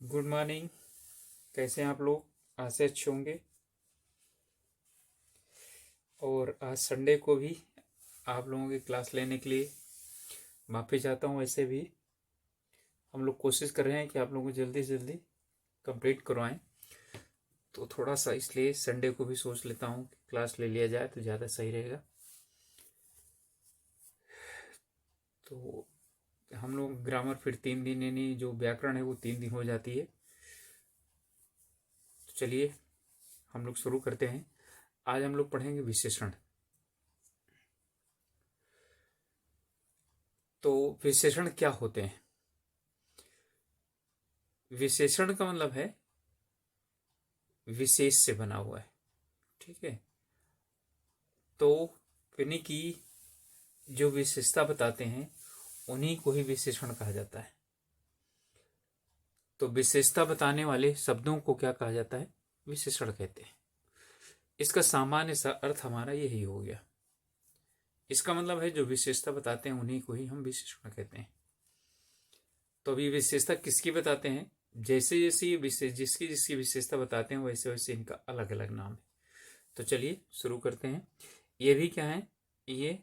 Good morning. कैसे हैं आप लोग? आज से अच्छे होंगे। और आज संडे को भी आप लोगों की क्लास लेने के लिए माफ़ी चाहता हूँ। ऐसे भी हम लोग कोशिश कर रहे हैं कि आप लोगों को जल्दी से जल्दी कंप्लीट करवाएं, तो थोड़ा सा इसलिए संडे को भी सोच लेता हूँ कि क्लास ले लिया जाए तो ज़्यादा सही रहेगा। तो हम लोग ग्रामर फिर 3 दिन, यानी जो व्याकरण है वो 3 दिन हो जाती है। तो चलिए हम लोग शुरू करते हैं। आज हम लोग पढ़ेंगे विशेषण। तो विशेषण क्या होते हैं? विशेषण का मतलब है विशेष से बना हुआ है। ठीक है, तो यानी कि जो विशेषता बताते हैं उन्हीं को ही विशेषण कहा जाता है। तो विशेषता बताने वाले शब्दों को क्या कहा जाता है? विशेषण कहते हैं। इसका सामान्य सा अर्थ हमारा यही हो गया। इसका मतलब है जो विशेषता बताते हैं उन्हीं को ही हम विशेषण कहते हैं। तो अभी विशेषता किसकी बताते हैं? जैसे जैसे ये विशेष जिसकी जिसकी विशेषता बताते हैं वैसे वैसे इनका अलग अलग नाम है। तो चलिए शुरू करते हैं। ये भी क्या है? ये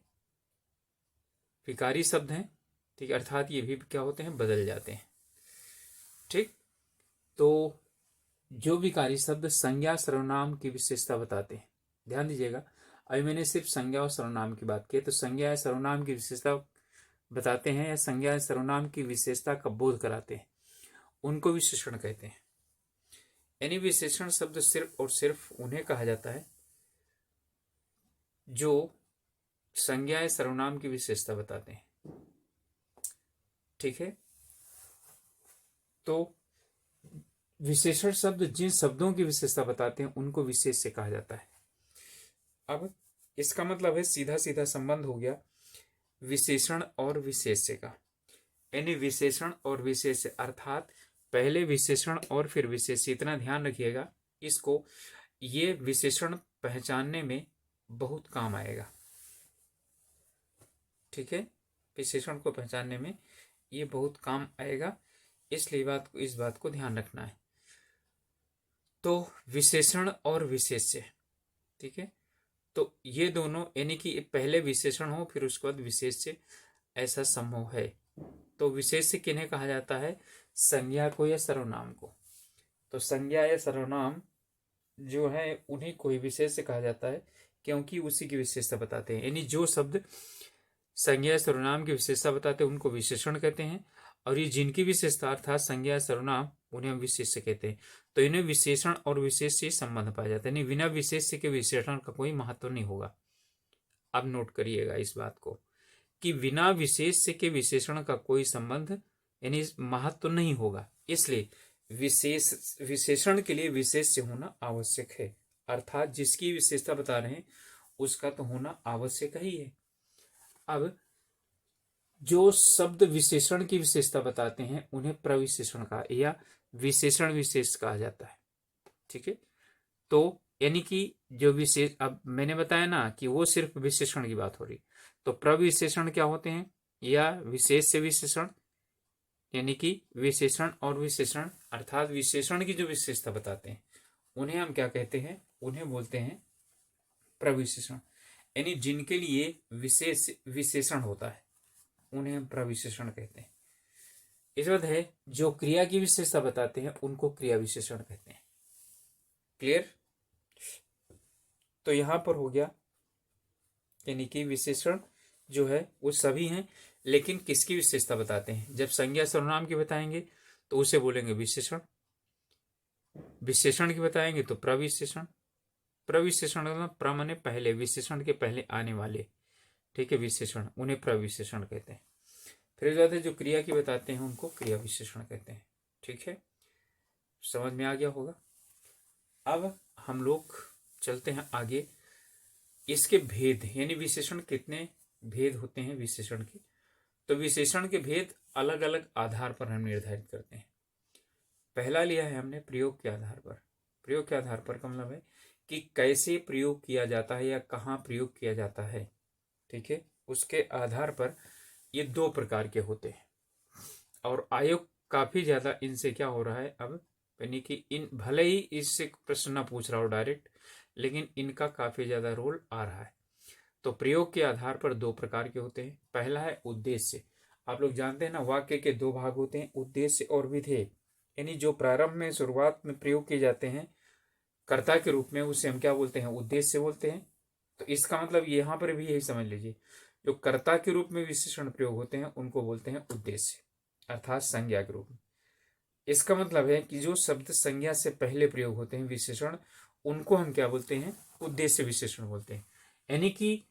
विकारी शब्द हैं। ठीक, अर्थात ये भी क्या होते हैं? बदल जाते हैं। ठीक, तो जो विकारी शब्द संज्ञा सर्वनाम की विशेषता बताते हैं, ध्यान दीजिएगा। अभी मैंने सिर्फ संज्ञा और सर्वनाम की बात की, तो संज्ञा या सर्वनाम की विशेषता बताते हैं या संज्ञा या सर्वनाम की विशेषता का बोध कराते हैं, उनको विशेषण कहते हैं। यानी विशेषण शब्द सिर्फ और सिर्फ उन्हें कहा जाता है जो संज्ञा या सर्वनाम की विशेषता बताते हैं। ठीक है, तो विशेषण शब्द जिन शब्दों की विशेषता बताते हैं उनको विशेष से कहा जाता है। अब इसका मतलब है सीधा सीधा संबंध हो गया विशेषण और विशेष्य का। यानी विशेषण और विशेष्य, अर्थात पहले विशेषण और फिर विशेष्य। इतना ध्यान रखिएगा इसको, ये विशेषण पहचानने में बहुत काम आएगा। ठीक है, विशेषण को पहचानने में ये बहुत काम आएगा, इसलिए इस बात को ध्यान रखना है। तो विशेषण और विशेष्य, ठीक है, तो ये दोनों यानी कि पहले विशेषण हो फिर उसके बाद विशेष्य, ऐसा समूह है। तो विशेष्य किन्हें कहा जाता है? संज्ञा को या सर्वनाम को। तो संज्ञा या सर्वनाम जो है उन्हीं को ही विशेष्य कहा जाता है, क्योंकि उसी की विशेषता बताते हैं। यानी जो शब्द संज्ञा या सर्वनाम की विशेषता बताते हैं उनको विशेषण कहते हैं, और ये जिनकी विशेषता अर्थात संज्ञा या सर्वनाम उन्हें हम विशेष्य कहते हैं। तो इन्हें विशेषण और विशेष से संबंध पाया जाता है, यानी बिना विशेष्य के विशेषण का कोई महत्व नहीं होगा। अब नोट करिएगा इस बात को कि बिना विशेष्य के विशेषण का कोई संबंध यानी महत्व नहीं होगा। इसलिए विशेषण के लिए विशेष्य होना आवश्यक है, अर्थात जिसकी विशेषता बता रहे हैं उसका तो होना आवश्यक ही है। अब जो शब्द विशेषण की विशेषता बताते हैं उन्हें प्रविशेषण का या विशेषण विशेष कहा जाता है। ठीक है, तो यानी कि जो विशेष, अब मैंने बताया ना कि वो सिर्फ विशेषण की बात हो रही, तो प्रविशेषण क्या होते हैं? या विशेष से विशेषण, यानी कि विशेषण और विशेषण अर्थात विशेषण की जो विशेषता बताते हैं उन्हें हम क्या कहते हैं? उन्हें बोलते हैं प्रविशेषण। यानी जिनके लिए विशेष विशेषण होता है उन्हें हम प्रविशेषण कहते हैं। इस बात है जो क्रिया की विशेषता बताते हैं उनको क्रिया विशेषण कहते हैं। क्लियर? तो यहां पर हो गया, यानी कि विशेषण जो है वो सभी हैं, लेकिन किसकी विशेषता बताते हैं? जब संज्ञा सर्वनाम की बताएंगे तो उसे बोलेंगे विशेषण, विशेषण की बताएंगे तो प्रविशेषण। प्रविशेषण मतलब प्र माने पहले, विशेषण के पहले आने वाले, ठीक है, विशेषण, उन्हें प्रविशेषण कहते हैं। फिर जाते हैं जो क्रिया की बताते हैं उनको क्रिया विशेषण कहते हैं। ठीक है, समझ में आ गया होगा। अब हम लोग चलते हैं आगे। इसके भेद, यानी विशेषण कितने भेद होते हैं विशेषण के, तो विशेषण के भेद अलग अलग आधार पर हम निर्धारित करते हैं। पहला लिया है हमने प्रयोग के आधार पर। प्रयोग के आधार पर का मतलब है कि कैसे प्रयोग किया जाता है या कहाँ प्रयोग किया जाता है। ठीक है, उसके आधार पर ये 2 प्रकार के होते हैं, और काफी ज्यादा इनसे क्या हो रहा है अब, यानी कि इन भले ही इससे प्रश्न ना पूछ रहा हो डायरेक्ट, लेकिन इनका काफी ज्यादा रोल आ रहा है। तो प्रयोग के आधार पर दो प्रकार के होते हैं। पहला है उद्देश्य। आप लोग जानते हैं ना, वाक्य के दो भाग होते हैं, उद्देश्य और विधेय। यानी जो प्रारंभ में शुरुआत में प्रयोग किए जाते हैं कर्ता के रूप में, उसे हम क्या बोलते हैं, उद्देश्य बोलते हैं। तो इसका मतलब यहाँ पर भी यही समझ लीजिए, जो कर्ता के रूप में विशेषण प्रयोग होते हैं उनको बोलते हैं उद्देश्य, अर्थात संज्ञा के रूप में। इसका मतलब है कि जो शब्द संज्ञा से पहले प्रयोग होते हैं विशेषण, उनको हम क्या बोलते हैं, उद्देश्य विशेषण बोलते हैं। यानी कि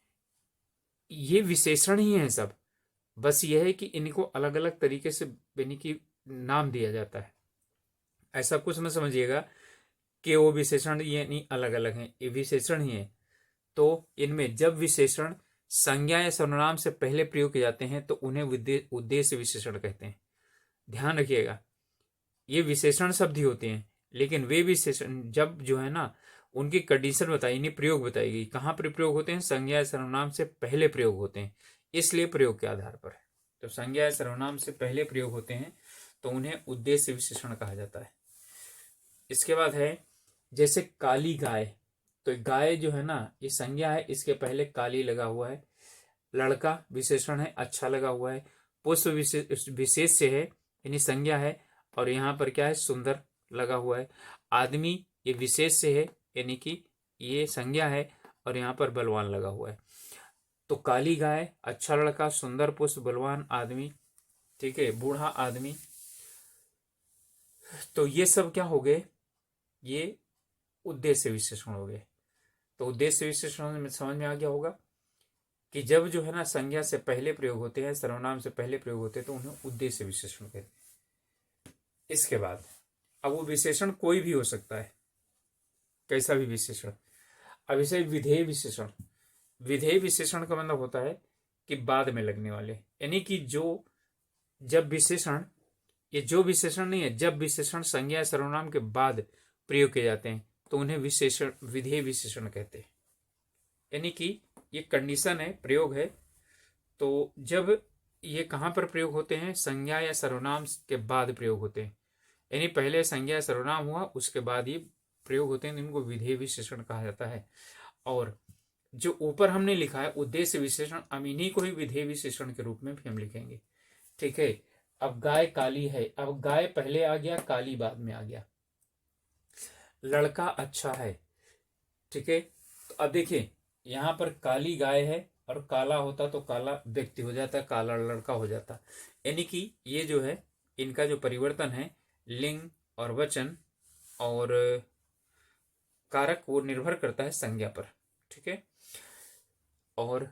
ये विशेषण ही है सब, बस यह है कि इनको अलग अलग तरीके से यानी कि नाम दिया जाता है। ऐसा कुछ मत समझिएगा कि वो विशेषण यानी अलग अलग हैं, ये विशेषण ही है। तो इनमें जब विशेषण संज्ञा या सर्वनाम से पहले प्रयोग किए जाते हैं तो उन्हें उद्देश्य विशेषण कहते हैं। ध्यान रखिएगा, ये विशेषण शब्द ही होते हैं, लेकिन वे विशेषण जब जो है ना उनकी कंडीशन बताई, नहीं प्रयोग बताई गई, कहाँ पर प्रयोग होते हैं, संज्ञा या सर्वनाम से पहले प्रयोग होते हैं, इसलिए प्रयोग के आधार पर है। तो संज्ञा या सर्वनाम से पहले प्रयोग होते हैं तो उन्हें उद्देश्य विशेषण कहा जाता है। इसके बाद है जैसे काली गाय, तो गाय जो है ना ये संज्ञा है, इसके पहले काली लगा हुआ है। लड़का विशेषण है, अच्छा लगा हुआ है। पुष्प विशेष से है यानी संज्ञा है, और यहाँ पर क्या है, सुंदर लगा हुआ है। आदमी ये विशेष से है यानी कि ये संज्ञा है, और यहाँ पर बलवान लगा हुआ है। तो काली गाय, अच्छा लड़का, सुंदर पुष्प, बलवान आदमी, ठीक है, बूढ़ा आदमी। तो ये सब क्या हो गए, ये उद्देश्य विशेषण हो गए। तो उद्देश्य विशेषण में समझ में आ गया होगा कि जब जो है ना संज्ञा से पहले प्रयोग होते हैं, सर्वनाम से पहले प्रयोग होते हैं, तो उन्हें उद्देश्य विशेषण कहते हैं। इसके बाद अब वो विशेषण कोई भी हो सकता है, कैसा भी विशेषण। अब इसे विधेय विशेषण, विधेय विशेषण का मतलब होता है कि बाद में लगने वाले, यानी कि जो जब विशेषण, ये जो विशेषण नहीं है, जब विशेषण संज्ञा सर्वनाम के बाद प्रयोग किए जाते हैं तो उन्हें विशेषण विधेय विशेषण कहते हैं। यानी कि ये कंडीशन है, प्रयोग है। तो जब ये कहाँ पर प्रयोग होते हैं, संज्ञा या सर्वनाम के बाद प्रयोग होते हैं, यानी पहले संज्ञा या सर्वनाम हुआ उसके बाद ये प्रयोग होते हैं, इनको विधेय विशेषण कहा जाता है। और जो ऊपर हमने लिखा है उद्देश्य विशेषण, अब इन्हीं को ही विधेय विशेषण के रूप में भी हम लिखेंगे। ठीक है, अब गाय काली है, अब गाय पहले आ गया, काली बाद में आ गया। लड़का अच्छा है, ठीक है। तो अब देखिए यहाँ पर काली गाय है, और काला होता तो काला व्यक्ति हो जाता, काला लड़का हो जाता। यानी कि ये जो है इनका जो परिवर्तन है लिंग और वचन और कारक, वो निर्भर करता है संज्ञा पर, ठीक है। और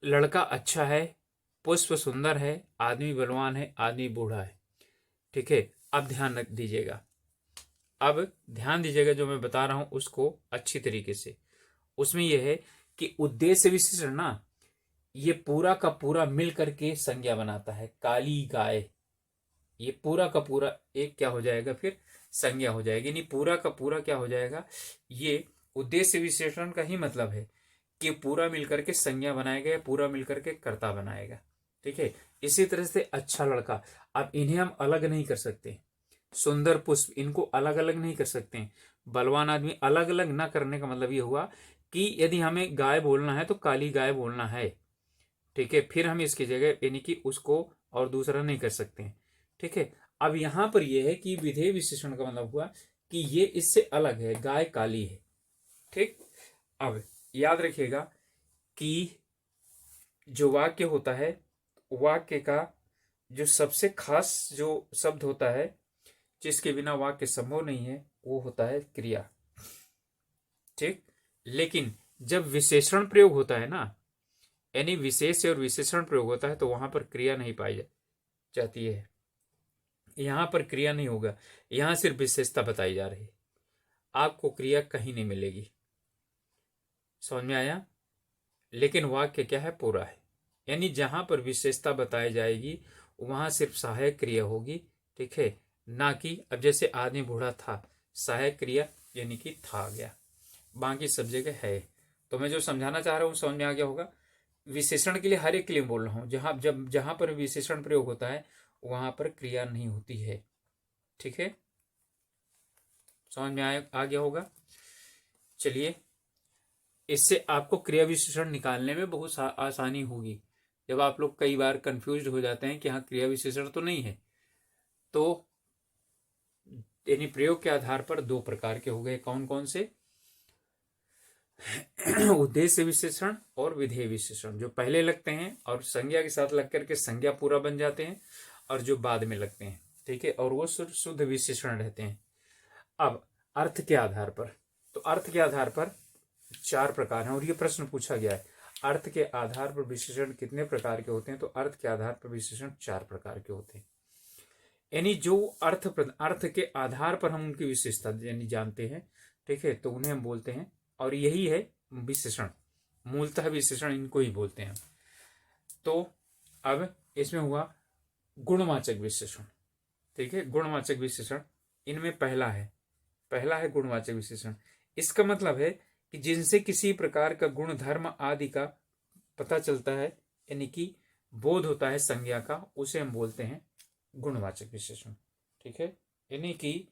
लड़का अच्छा है, पुष्प सुंदर है, आदमी बलवान है, आदमी बूढ़ा है, ठीक है। अब ध्यान रख दीजिएगा, अब ध्यान दीजिएगा जो मैं बता रहा हूं उसको अच्छी तरीके से। उसमें यह है कि उद्देश्य विशेषण ना, ये पूरा का पूरा मिल करके संज्ञा बनाता है। काली गाय, ये पूरा का पूरा एक क्या हो जाएगा, फिर संज्ञा हो जाएगी। नहीं, पूरा का पूरा क्या हो जाएगा, ये उद्देश्य विशेषण का ही मतलब है कि पूरा मिलकर के संज्ञा बनाएगा, पूरा मिलकर के कर्ता बनाएगा, ठीक है। इसी तरह से अच्छा लड़का, अब इन्हें हम अलग नहीं कर सकते। सुंदर पुष्प, इनको अलग अलग नहीं कर सकते। बलवान आदमी, अलग अलग ना करने का मतलब ये हुआ कि यदि हमें गाय बोलना है तो काली गाय बोलना है, ठीक है। फिर हम इसकी जगह यानी कि उसको और दूसरा नहीं कर सकते, ठीक है। अब यहां पर यह है कि विधेय विशेषण का मतलब हुआ कि ये इससे अलग है, गाय काली है, ठीक। अब याद रखिएगा कि जो वाक्य होता है, वाक्य का जो सबसे खास जो शब्द होता है जिसके बिना वाक्य संभव नहीं है, वो होता है क्रिया, ठीक। लेकिन जब विशेषण प्रयोग होता है ना, यानी विशेष और विशेषण प्रयोग होता है, तो वहां पर क्रिया नहीं पाई जाती है। यहां पर क्रिया नहीं होगा, यहां सिर्फ विशेषता बताई जा रही है, आपको क्रिया कहीं नहीं मिलेगी। समझ में आया। लेकिन वाक्य क्या है, पूरा है, यानी जहां पर विशेषता बताई जाएगी वहां सिर्फ सहायक क्रिया होगी, ठीक है। ना कि अब जैसे आदमी बूढ़ा था, सहायक क्रिया यानी कि था आ गया, बाकी सब जगह है। तो मैं जो समझाना चाह रहा हूँ समझ में आ गया होगा। विशेषण के लिए हर एक के लिए बोल रहा हूँ, जहां पर विशेषण प्रयोग होता है वहां पर क्रिया नहीं होती है। ठीक है, समझ में आ गया होगा। चलिए, इससे आपको क्रिया विशेषण निकालने में बहुत आसानी होगी। जब आप लोग कई बार कंफ्यूज हो जाते हैं कि हाँ क्रिया विशेषण तो नहीं है, तो यानी प्रयोग के आधार पर दो प्रकार के हो गए, कौन कौन से? उद्देश्य विशेषण और विधेय विशेषण, जो पहले लगते हैं और संज्ञा के साथ लग करके संज्ञा पूरा बन जाते हैं, और जो बाद में लगते हैं। ठीक है, और वो शुद्ध विशेषण रहते हैं। अब अर्थ के आधार पर, तो अर्थ के आधार पर चार प्रकार हैं, और ये प्रश्न पूछा गया है, अर्थ के आधार पर विशेषण कितने प्रकार के होते हैं? तो अर्थ के आधार पर विशेषण चार प्रकार के होते हैं। यानी जो अर्थ के आधार पर हम उनकी विशेषता यानी जानते हैं, ठीक है, तो उन्हें हम बोलते हैं, और यही है विशेषण, मूलतः विशेषण इनको ही बोलते हैं। तो अब इसमें हुआ गुणवाचक विशेषण। ठीक है, गुणवाचक विशेषण इनमें पहला है गुणवाचक विशेषण। इसका मतलब है कि जिनसे किसी प्रकार का गुण धर्म आदि का पता चलता है, यानी कि बोध होता है संज्ञा का, उसे हम बोलते हैं गुणवाचक विशेषण। ठीक है, यानी कि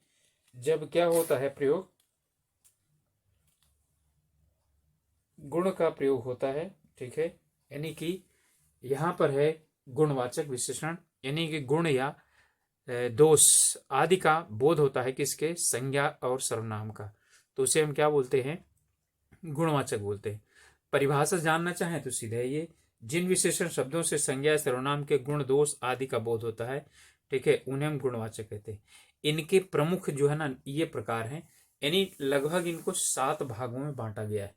जब क्या होता है प्रयोग, गुण का प्रयोग होता है। ठीक है, यानी कि यहां पर है गुणवाचक विशेषण, यानी कि गुण या दोष आदि का बोध होता है किसके? संज्ञा और सर्वनाम का, तो उसे हम क्या बोलते हैं? गुणवाचक बोलते हैं। परिभाषा जानना चाहें तो सीधे ये, जिन विशेषण शब्दों से संज्ञा सर्वनाम के गुण दोष आदि का बोध होता है, ठीक है, उन्हें हम गुणवाचक कहते हैं। इनके प्रमुख जो है ना ये प्रकार हैं, यानी लगभग इनको 7 भागों में बांटा गया है।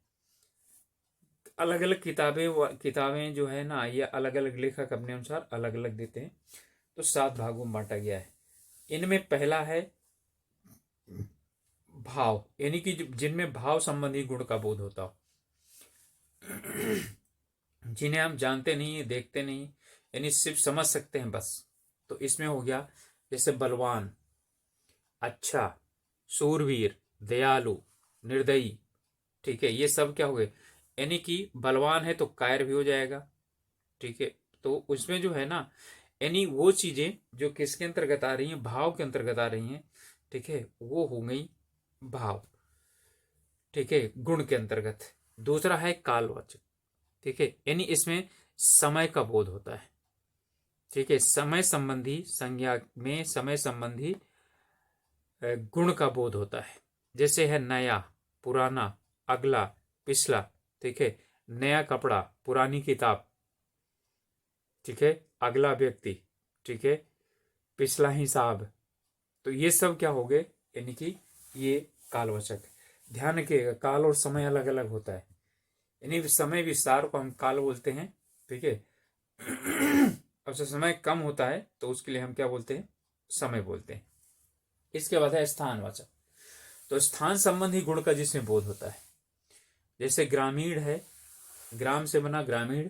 अलग अलग किताबें जो है ना, ये अलग अलग लेखक अपने अनुसार अलग अलग देते हैं, तो 7 भागों में बांटा गया है। इनमें पहला है भाव, यानी कि जिनमें भाव संबंधी गुण का बोध होता हो, जिन्हें हम जानते नहीं है, देखते नहीं, यानी सिर्फ समझ सकते हैं बस। तो इसमें हो गया जैसे बलवान, अच्छा, सूरवीर, दयालु, निर्दयी। ठीक है, ये सब क्या हो गए? यानी कि बलवान है तो कायर भी हो जाएगा। ठीक है, तो उसमें जो है ना, यानी वो चीजें जो किसके अंतर्गत आ रही हैं? भाव के अंतर्गत आ रही हैं। ठीक है, वो हो गई भाव। ठीक है, गुण के अंतर्गत। दूसरा है कालवाचक। ठीक है, यानी इसमें समय का बोध होता है। ठीक है, समय संबंधी संज्ञा में समय संबंधी गुण का बोध होता है। जैसे है नया, पुराना, अगला, पिछला। ठीक है, नया कपड़ा, पुरानी किताब। ठीक है, अगला व्यक्ति। ठीक है, पिछला हिसाब। तो ये सब क्या हो गए? यानी कि ये कालवाचक। ध्यान रखिएगा, काल और समय अलग अलग होता है, यानी समय विस्तार को हम काल बोलते हैं। ठीक है, अब से समय कम होता है तो उसके लिए हम क्या बोलते हैं? समय बोलते हैं। इसके बाद है स्थानवाचक। तो स्थान संबंधी गुण का जिसमें बोध होता है, जैसे ग्रामीण है, ग्राम से बना ग्रामीण,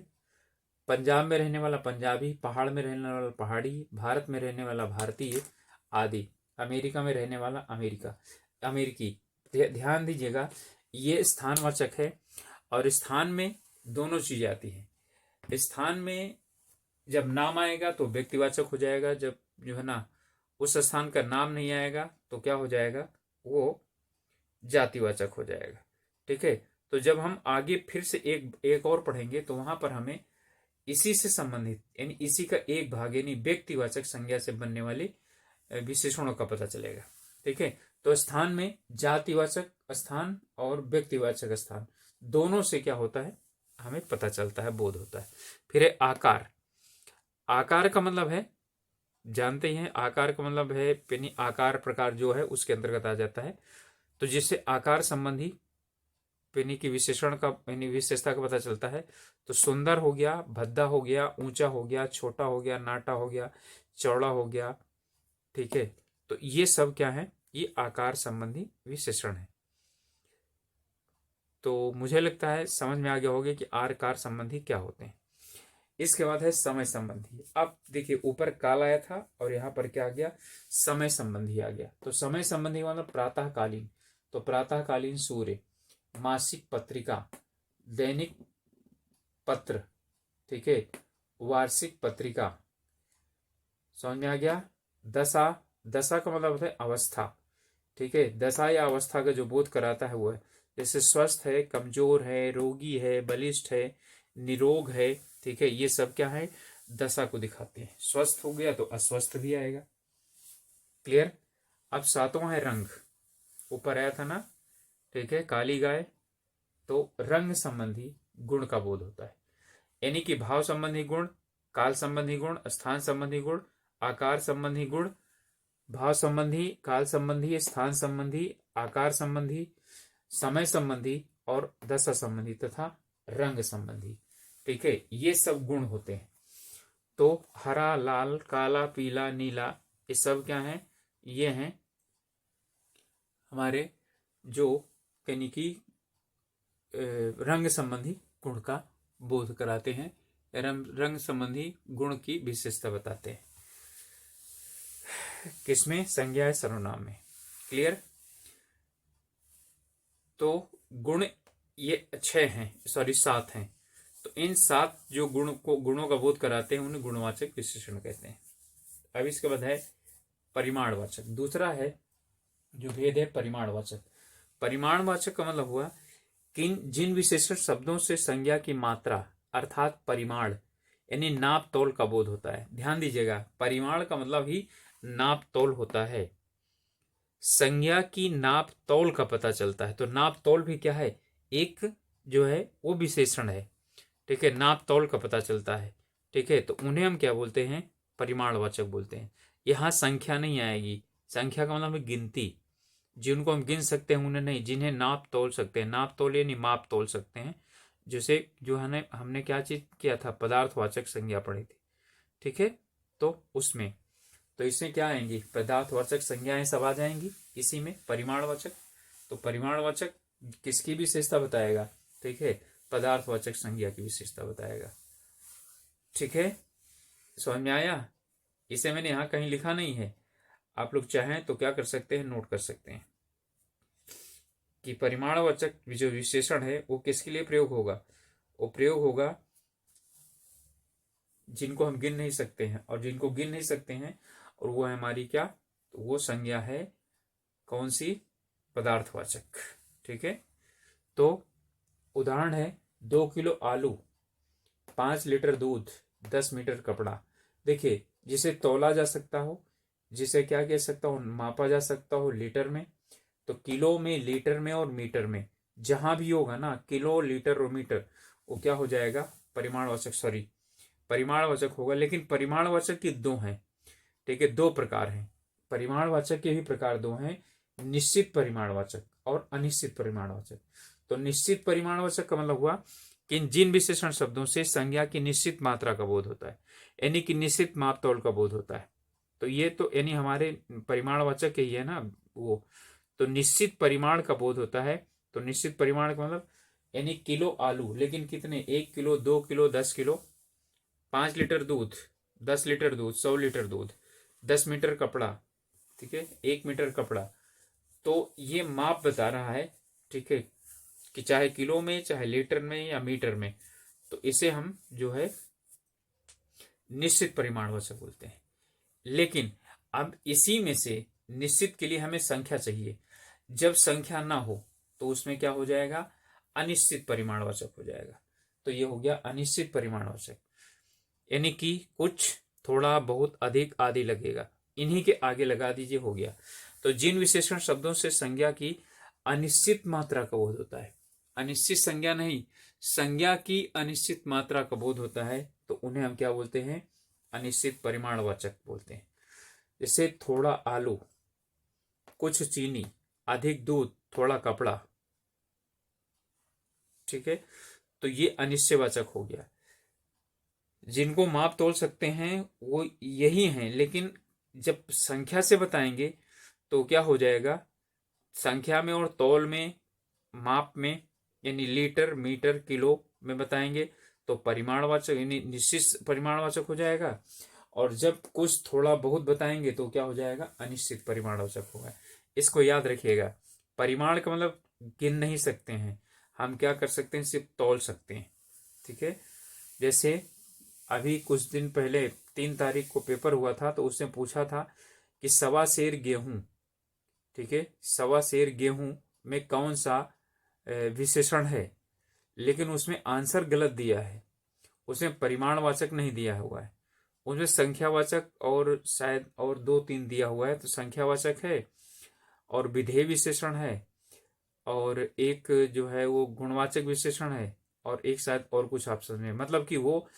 पंजाब में रहने वाला पंजाबी, पहाड़ में रहने वाला पहाड़ी, भारत में रहने वाला भारतीय आदि, अमेरिका में रहने वाला अमेरिकी। ध्यान दीजिएगा, ये स्थानवाचक है, और स्थान में दोनों चीजें आती हैं। स्थान में जब नाम आएगा तो व्यक्तिवाचक हो जाएगा, जब जो है ना उस स्थान का नाम नहीं आएगा तो क्या हो जाएगा? वो जातिवाचक हो जाएगा। ठीक है, तो जब हम आगे फिर से एक और पढ़ेंगे तो वहां पर हमें इसी से संबंधित, यानी इसी का एक भाग, यानी व्यक्तिवाचक संज्ञा से बनने वाले विशेषणों का पता चलेगा। ठीक है, तो स्थान में जातिवाचक स्थान और व्यक्तिवाचक स्थान दोनों से क्या होता है? हमें पता चलता है, बोध होता है। फिर है आकार। आकार का मतलब है, जानते ही हैं, आकार का मतलब है यानी आकार प्रकार जो है उसके अंतर्गत आ जाता है। तो जिससे आकार संबंधी यानी कि विशेषण का यानी विशेषता का पता चलता है, तो सुंदर हो गया, भद्दा हो गया, ऊंचा हो गया, छोटा हो गया, नाटा हो गया, चौड़ा हो गया। ठीक है, तो ये सब क्या है? ये आकार संबंधी विशेषण है। तो मुझे लगता है समझ में आ गया होगा कि आकार संबंधी क्या होते हैं। इसके बाद है समय संबंधी। अब देखिए, ऊपर काल आया था और यहाँ पर क्या आ गया? समय संबंधी आ गया। तो समय संबंधी मतलब प्रातःकालीन, तो प्रातःकालीन सूर्य, मासिक पत्रिका, दैनिक पत्र। ठीक है, वार्षिक पत्रिका, समझ में आ गया। दशा, दशा का मतलब होता है अवस्था, ठीक है। दशा या अवस्था का जो बोध कराता है वो है, जैसे स्वस्थ है, कमजोर है, रोगी है, बलिष्ठ है, निरोग है, ठीक है, ये सब क्या है, दशा को दिखाते हैं। स्वस्थ हो गया तो अस्वस्थ भी आएगा। क्लियर। अब सातवां है रंग, ऊपर आया था ना, ठीक है, काली गाय। तो रंग संबंधी गुण का बोध होता है, यानी कि भाव संबंधी गुण, काल संबंधी गुण, स्थान संबंधी गुण, आकार संबंधी गुण, भाव संबंधी, काल संबंधी, स्थान संबंधी, आकार संबंधी, समय संबंधी और दशा संबंधी तथा रंग संबंधी, ठीक है, ये सब गुण होते हैं। तो हरा, लाल, काला, पीला, नीला, ये सब क्या है, ये हैं हमारे जो यानी कि रंग संबंधी गुण का बोध कराते हैं, रंग संबंधी गुण की विशेषता बताते हैं। किसमें, संज्ञा सर्वनाम में। क्लियर। तो गुण ये 6 हैं, सॉरी 7 हैं। तो इन 7 जो गुणों का बोध कराते हैं उन्हें गुणवाचक विशेषण कहते हैं। अब इसके बाद है परिमाणवाचक। दूसरा है जो भेद है परिमाणवाचक। परिमाणवाचक का मतलब हुआ जिन विशेषण शब्दों से संज्ञा की मात्रा अर्थात परिमाण यानी नाप तोल का बोध होता है। ध्यान दीजिएगा, परिमाण का मतलब ही नाप तोल होता है। संज्ञा की नाप तोल का पता चलता है। तो नाप तोल भी क्या है, एक जो है वो विशेषण है, ठीक है, नाप तोल का पता चलता है, ठीक है। तो उन्हें हम क्या बोलते हैं, परिमाणवाचक बोलते हैं। यहाँ संख्या नहीं आएगी, संख्या का मतलब है गिनती, जिनको हम गिन सकते हैं उन्हें नहीं, जिन्हें नाप तोल सकते हैं। नाप तोल यानी माप तोल सकते हैं। जैसे जो हमने क्या चीज किया था, पदार्थवाचक संज्ञा पढ़ी थी, ठीक है। तो उसमें तो इसमें क्या आएंगी, पदार्थवाचक संज्ञाएं सब आ जाएंगी इसी में, परिमाणवाचक। तो परिमाणवाचक किसकी विशेषता बताएगा, ठीक है, पदार्थवाचक संज्ञा की विशेषता बताएगा, ठीक है। समझ में आया। इसे मैंने यहां कहीं लिखा नहीं है, आप लोग चाहें तो क्या कर सकते हैं, नोट कर सकते हैं कि परिमाणवाचक जो विशेषण है वो किसके लिए प्रयोग होगा, वो प्रयोग होगा जिनको हम गिन नहीं सकते हैं, और जिनको गिन नहीं सकते हैं और वो है हमारी क्या, तो वो संज्ञा है कौन सी, पदार्थवाचक, ठीक है। तो उदाहरण है 2 किलो आलू, 5 लीटर दूध, 10 मीटर कपड़ा। देखिए, जिसे तौला जा सकता हो, जिसे क्या कह सकता हो, मापा जा सकता हो लीटर में, तो किलो में, लीटर में और मीटर में जहां भी होगा ना, किलो, लीटर और मीटर, वो क्या हो जाएगा, परिमाणवाचक, सॉरी परिमाणवाचक होगा। लेकिन परिमाणवाचक की दो हैं, ठीक है, दो प्रकार हैं। परिमाणवाचक के भी प्रकार दो हैं, निश्चित परिमाणवाचक और अनिश्चित परिमाणवाचक। तो निश्चित परिमाणवाचक का मतलब हुआ कि जिन विशेषण शब्दों से संज्ञा की निश्चित मात्रा का बोध होता है, यानी कि निश्चित माप तौल का बोध होता है। तो ये तो यानी हमारे परिमाणवाचक ही है ना वो। तो निश्चित परिमाण का बोध होता है। तो निश्चित परिमाण का मतलब यानी किलो आलू, लेकिन कितने, 1 किलो, 2 किलो, 10 किलो, 5 लीटर दूध, 10 लीटर दूध, 100 लीटर दूध, 10 मीटर कपड़ा, ठीक है, 1 मीटर कपड़ा। तो ये माप बता रहा है, ठीक है, कि चाहे किलो में, चाहे लीटर में या मीटर में। तो इसे हम जो है निश्चित परिमाणवाचक बोलते हैं। लेकिन अब इसी में से निश्चित के लिए हमें संख्या चाहिए। जब संख्या ना हो तो उसमें क्या हो जाएगा, अनिश्चित परिमाणवाचक हो जाएगा। तो ये हो गया अनिश्चित परिमाणवाचक, यानी कि कुछ, थोड़ा, बहुत, अधिक आदि लगेगा, इन्हीं के आगे लगा दीजिए, हो गया। तो जिन विशेषण शब्दों से संज्ञा की अनिश्चित मात्रा का बोध होता है, अनिश्चित संज्ञा नहीं, संज्ञा की अनिश्चित मात्रा का बोध होता है, तो उन्हें हम क्या बोलते हैं, अनिश्चित परिमाणवाचक बोलते हैं। जैसे थोड़ा आलू, कुछ चीनी, अधिक दूध, थोड़ा कपड़ा, ठीक है। तो ये अनिश्चयवाचक हो गया। जिनको माप तोल सकते हैं वो यही हैं, लेकिन जब संख्या से बताएंगे तो क्या हो जाएगा, संख्या में और तौल में, माप में, यानी लीटर, मीटर, किलो में बताएंगे तो परिमाणवाचक यानी निश्चित परिमाणवाचक हो जाएगा। और जब कुछ थोड़ा बहुत बताएंगे तो क्या हो जाएगा, अनिश्चित परिमाणवाचक होगा। इसको याद रखिएगा। परिमाण का मतलब गिन नहीं सकते हैं, हम क्या कर सकते हैं, सिर्फ तौल सकते हैं, ठीक है। जैसे अभी कुछ दिन पहले 3 तारीख को पेपर हुआ था, तो उसने पूछा था कि सवा सेर गेहूं, ठीक है, सवा सेर गेहूं में कौन सा विशेषण है, लेकिन उसमें आंसर गलत दिया है। उसमें परिमाणवाचक नहीं दिया हुआ है, उसमें संख्यावाचक और शायद और 2-3 दिया हुआ है। तो संख्यावाचक है और विधेय विशेषण है और एक जो है वो गुणवाचक विशेषण है और एक शायद और कुछ ऑप्शन में, मतलब कि वो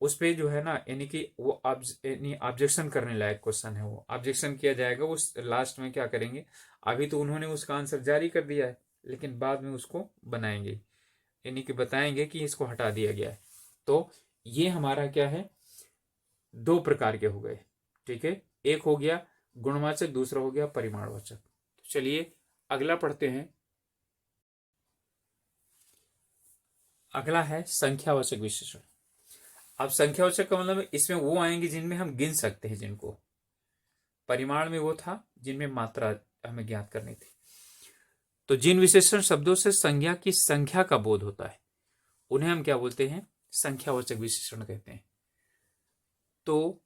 उस पे जो है ना, यानी कि वो ऑब्जेक्शन करने लायक क्वेश्चन है, वो ऑब्जेक्शन किया जाएगा। उस लास्ट में क्या करेंगे, अभी तो उन्होंने उसका आंसर जारी कर दिया है, लेकिन बाद में उसको बनाएंगे, यानी कि बताएंगे कि इसको हटा दिया गया है। तो ये हमारा क्या है, 2 प्रकार के हो गए, ठीक है। एक हो गया गुणवाचक, दूसरा हो गया परिमाणवाचक। तो चलिए अगला पढ़ते हैं। अगला है संख्यावाचक विशेषण। अब संख्यावाचक का मतलब इसमें वो आएंगे जिनमें हम गिन सकते हैं, जिनको परिमाण में वो था जिनमें मात्रा हमें ज्ञात करनी थी। तो जिन विशेषण शब्दों से संज्ञा की संख्या का बोध होता है उन्हें हम क्या बोलते हैं, संख्यावाचक विशेषण कहते हैं। तो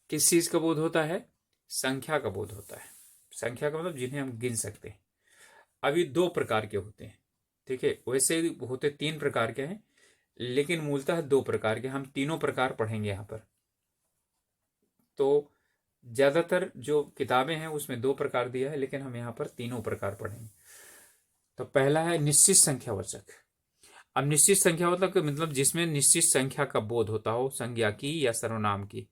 किस चीज का बोध होता है, संख्या का बोध होता है। संख्या का मतलब जिन्हें हम गिन सकते हैं। अभी 2 प्रकार के होते हैं, ठीक है, वैसे होते 3 प्रकार के हैं, लेकिन मूलतः 2 प्रकार के। हम तीनों प्रकार पढ़ेंगे यहाँ पर। तो ज्यादातर जो किताबें हैं उसमें 2 प्रकार दिया है, लेकिन हम यहाँ पर तीनों प्रकार पढ़ेंगे। तो पहला है निश्चित संख्यावाचक। अब निश्चित संख्यावाचक मतलब जिसमें निश्चित संख्या का बोध होता हो, संज्ञा की या सर्वनाम की।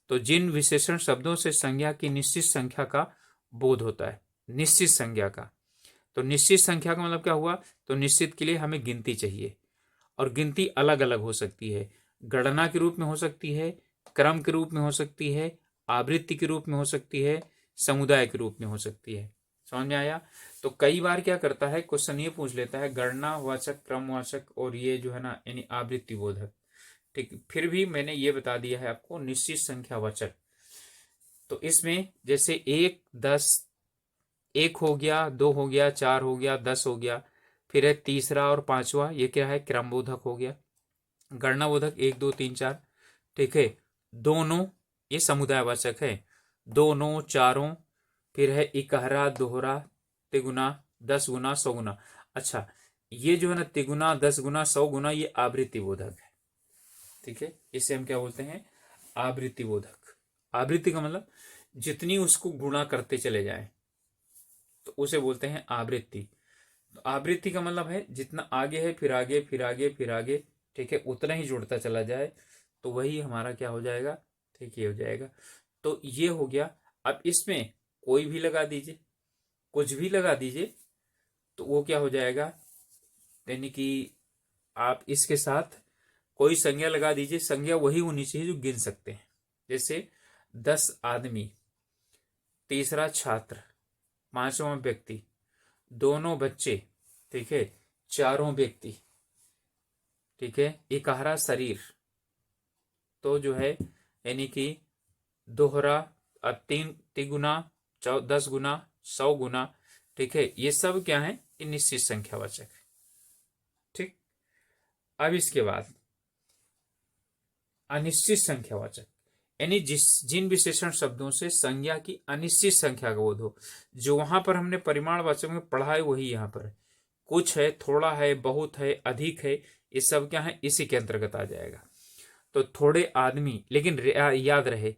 तो जिन विशेषण शब्दों से संज्ञा की निश्चित संख्या का बोध होता है, निश्चित संज्ञा का। तो निश्चित संख्या का मतलब क्या हुआ, तो निश्चित के लिए हमें गिनती चाहिए, और गिनती अलग अलग हो सकती है। गणना के रूप में हो सकती है, क्रम के रूप में हो सकती है, आवृत्ति के रूप में हो सकती है, समुदाय के रूप में हो सकती है। समझ में आया। तो कई बार क्या करता है, क्वेश्चन ये पूछ लेता है गणनावाचक, क्रमवाचक और ये जो है ना यानी आवृत्ति बोधक। ठीक, फिर भी मैंने ये बता दिया है आपको निश्चित संख्यावाचक। तो इसमें जैसे 1, 10, 1 हो गया, 2 हो गया, 4 हो गया, 10 हो गया, फिर है तीसरा और पांचवा, ये क्या है, क्रमबोधक हो गया। गणनाबोधक 1, 2, 3, 4, ठीक है। दोनों, ये समुदायवाचक है, दोनों, चारों, फिर है इकहरा, दोहरा, तिगुना, 10 गुना, 100 गुना। अच्छा, ये जो है ना तिगुना, 10 गुना, 100 गुना, ये आवृत्ति बोधक है, ठीक है। इसे हम क्या बोलते हैं, आवृत्ति बोधक। आवृत्ति का मतलब जितनी उसको गुणा करते चले जाए तो उसे बोलते हैं आवृत्ति। तो आवृत्ति का मतलब है जितना आगे है फिर आगे फिर आगे फिर आगे, ठीक है, उतना ही जुड़ता चला जाए, तो वही हमारा क्या हो जाएगा, ठीक, ये हो जाएगा। तो ये हो गया। अब इसमें कोई भी लगा दीजिए, कुछ भी लगा दीजिए, तो वो क्या हो जाएगा, यानी कि आप इसके साथ कोई संज्ञा लगा दीजिए, संज्ञा वही होनी चाहिए जो गिन सकते हैं। जैसे 10 आदमी, तीसरा छात्र, पांचवा व्यक्ति, दोनों बच्चे, ठीक है, चारों व्यक्ति, ठीक है, इकहरा शरीर, तो जो है यानी कि दोहरा, अब 3 तिगुना, 10 गुना, 100 गुना, ठीक है, ये सब क्या है, ये निश्चित संख्यावाचक है। ठीक, अब इसके बाद अनिश्चित संख्यावाचक, यानी जिन विशेषण शब्दों से संज्ञा की अनिश्चित संख्या का बोध हो। जो वहां पर हमने परिमाणवाचक में पढ़ा है वही यहाँ पर है। कुछ है, थोड़ा है, बहुत है, अधिक है, ये सब क्या है, इसी के अंतर्गत आ जाएगा। तो थोड़े आदमी, लेकिन याद रहे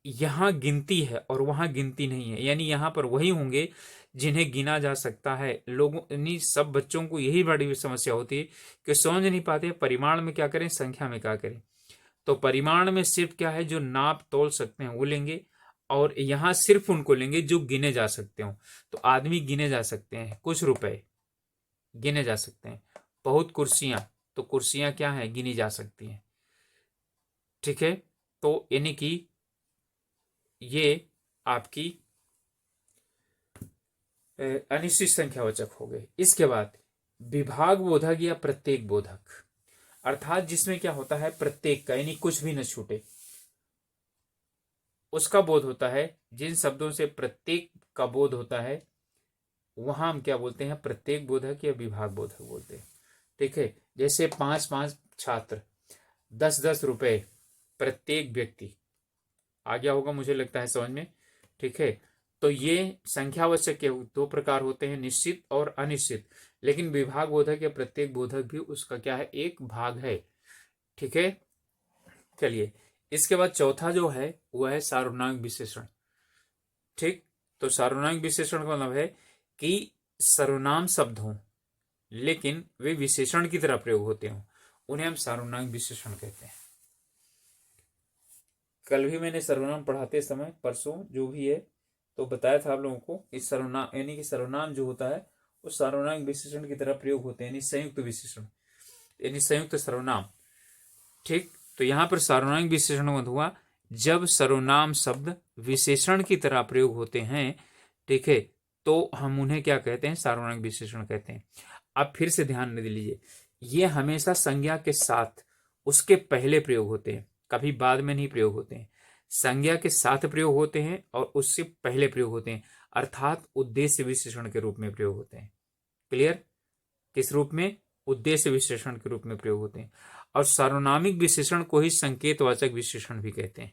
यहां गिनती है और वहां गिनती नहीं है, यानी यहां पर वही होंगे जिन्हें गिना जा सकता है। लोगों, यानी सब बच्चों को यही बड़ी समस्या होती है कि समझ नहीं पाते परिमाण में क्या करें, संख्या में क्या करें। तो परिमाण में सिर्फ क्या है, जो नाप तोल सकते हैं वो लेंगे, और यहां सिर्फ उनको लेंगे जो गिने जा सकते हो। तो आदमी गिने जा सकते हैं, कुछ रुपए गिने जा सकते हैं, बहुत कुर्सियां, तो कुर्सियां क्या है, गिनी जा सकती हैं, ठीक है। तो यानी कि ये आपकी अनिश्चित संख्यावाचक हो गए। इसके बाद विभाग बोधक या प्रत्येक बोधक, अर्थात जिसमें क्या होता है, प्रत्येक का यानी कुछ भी न छूटे, उसका बोध होता है। जिन शब्दों से प्रत्येक का बोध होता है वहां हम क्या बोलते हैं, प्रत्येक बोधक या विभाग बोधक बोलते हैं, ठीक है। जैसे 5 5 छात्र, 10-10 रुपए प्रत्येक व्यक्ति। आ गया होगा मुझे लगता है समझ में, ठीक है। तो ये संख्यावाचक के दो प्रकार होते हैं, निश्चित और अनिश्चित। लेकिन विभाग बोधक या प्रत्येक बोधक भी उसका क्या है, एक भाग है, ठीक है। चलिए, इसके बाद चौथा जो है वह है सार्वनामिक विशेषण, ठीक। तो सार्वनामिक विशेषण का मतलब है कि सर्वनाम शब्द हों लेकिन वे विशेषण की तरह प्रयोग होते हों, उन्हें हम सार्वनामिक विशेषण कहते हैं। कल भी मैंने सर्वनाम पढ़ाते समय, परसों जो भी है, तो बताया था आप लोगों को इस सर्वनाम यानी कि सर्वनाम जो होता है वो सार्वनामिक विशेषण की तरह प्रयोग होते हैं, यानी संयुक्त विशेषण यानी संयुक्त सर्वनाम, ठीक। तो यहां पर सार्वनामिक विशेषण मत हुआ जब सर्वनाम शब्द विशेषण की तरह प्रयोग होते हैं, ठीक है, तो हम उन्हें क्या कहते हैं, सार्वनामिक विशेषण कहते हैं। अब फिर से ध्यान दे लीजिए, ये हमेशा संज्ञा के साथ उसके पहले प्रयोग होते हैं, कभी बाद में नहीं प्रयोग होते हैं। संज्ञा के साथ प्रयोग होते हैं और उससे पहले प्रयोग होते हैं, अर्थात उद्देश्य विशेषण के रूप में प्रयोग होते हैं। क्लियर? किस रूप में? उद्देश्य विशेषण के रूप में प्रयोग होते हैं। और सार्वनामिक विशेषण को ही संकेतवाचक विशेषण भी कहते हैं।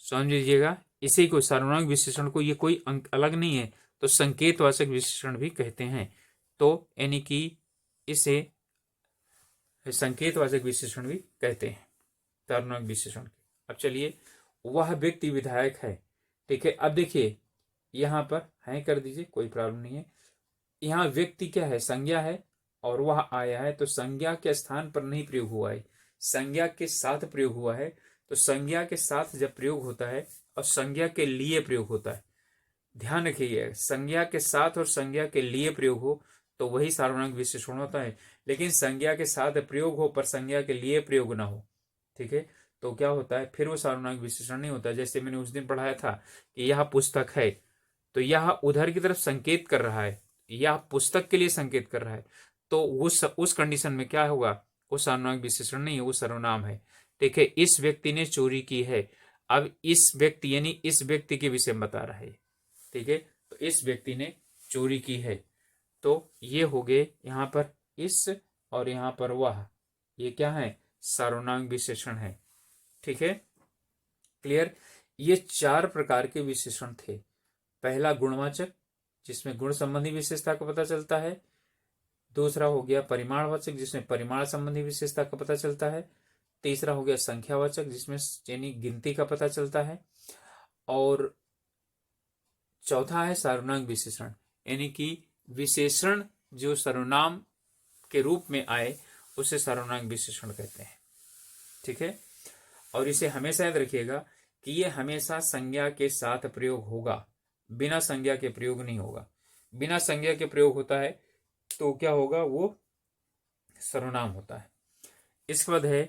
समझ लीजिएगा, इसी को सार्वनामिक विशेषण को, ये कोई अंक अलग नहीं है, तो संकेतवाचक विशेषण भी कहते हैं। तो यानी कि इसे संकेतवाचक विशेषण भी कहते हैं, सार्वनामिक विशेषण। अब चलिए, वह व्यक्ति विधायक है, ठीक है। अब देखिए यहां पर है, कर दीजिए, कोई प्रॉब्लम नहीं है। यहाँ व्यक्ति क्या है, संज्ञा है, और वह आया है, तो संज्ञा के स्थान पर नहीं प्रयोग हुआ है, संज्ञा के साथ प्रयोग हुआ है। तो संज्ञा के साथ जब प्रयोग होता है और संज्ञा के लिए प्रयोग होता है, ध्यान रखिए, संज्ञा के साथ और संज्ञा के लिए प्रयोग हो तो वही सार्वनामिक विशेषण होता है। लेकिन संज्ञा के साथ प्रयोग हो पर संज्ञा के लिए प्रयोग ना हो, ठीक है, तो क्या होता है, फिर वो सार्वनामिक विशेषण नहीं होता। जैसे मैंने उस दिन पढ़ाया था कि यह पुस्तक है, तो यह उधर की तरफ संकेत कर रहा है, यह पुस्तक के लिए संकेत कर रहा है, तो उस कंडीशन में क्या होगा, वो सार्वनामिक विशेषण नहीं है, वो सर्वनाम है, ठीक है। इस व्यक्ति ने चोरी की है, अब इस व्यक्ति यानी इस व्यक्ति के विषय में बता रहा है, ठीक है। तो इस व्यक्ति ने चोरी की है, तो ये हो गए यहाँ पर इस, और यहाँ पर वह, ये क्या है, सार्वनामिक विशेषण है, ठीक है। क्लियर? ये 4 प्रकार के विशेषण थे। पहला गुणवाचक, जिसमें गुण संबंधी विशेषता का पता चलता है। दूसरा हो गया परिमाणवाचक, जिसमें परिमाण संबंधी विशेषता का पता चलता है। तीसरा हो गया संख्यावाचक, जिसमें यानी गिनती का पता चलता है। और चौथा है सार्वनामिक विशेषण, यानी कि विशेषण जो सर्वनाम के रूप में आए उसे सार्वनामिक विशेषण कहते हैं, ठीक है। और इसे हमेशा याद रखिएगा कि ये हमेशा संज्ञा के साथ प्रयोग होगा, बिना संज्ञा के प्रयोग नहीं होगा। बिना संज्ञा के प्रयोग होता है तो क्या होगा, वो सर्वनाम होता है। इसके बाद है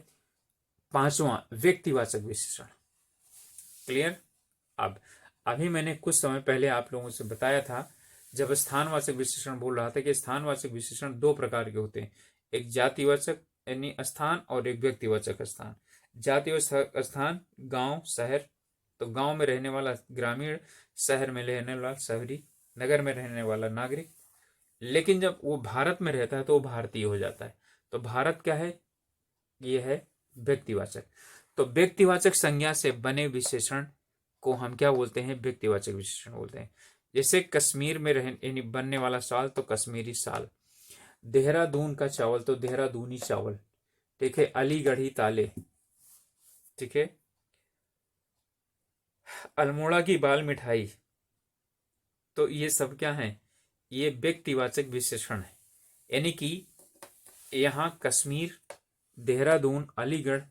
5वां व्यक्तिवाचक विशेषण। क्लियर? अब अभी मैंने कुछ समय पहले आप लोगों से बताया था, जब स्थानवाचक विशेषण बोल रहा था कि स्थानवाचक विशेषण 2 प्रकार के होते हैं, एक जातिवाचक यानी स्थान और एक व्यक्तिवाचक स्थान। जातिवाचक स्थान गांव शहर, तो गांव में रहने वाला ग्रामीण, शहर में रहने वाला शहरी, नगर में रहने वाला नागरिक। लेकिन जब वो भारत में रहता है तो वो भारतीय हो जाता है। तो भारत क्या है, ये है व्यक्तिवाचक। तो व्यक्तिवाचक संज्ञा से बने विशेषण को हम क्या बोलते हैं, व्यक्तिवाचक विशेषण बोलते हैं। जैसे कश्मीर में रहने बनने वाला साल तो कश्मीरी साल, देहरादून का चावल तो देहरादूनी चावल, ठीक है। अलीगढ़ी ताले, ठीक है। अल्मोड़ा की बाल मिठाई, तो ये सब क्या है, ये व्यक्तिवाचक विशेषण है। यानी कि यहाँ कश्मीर, देहरादून, अलीगढ़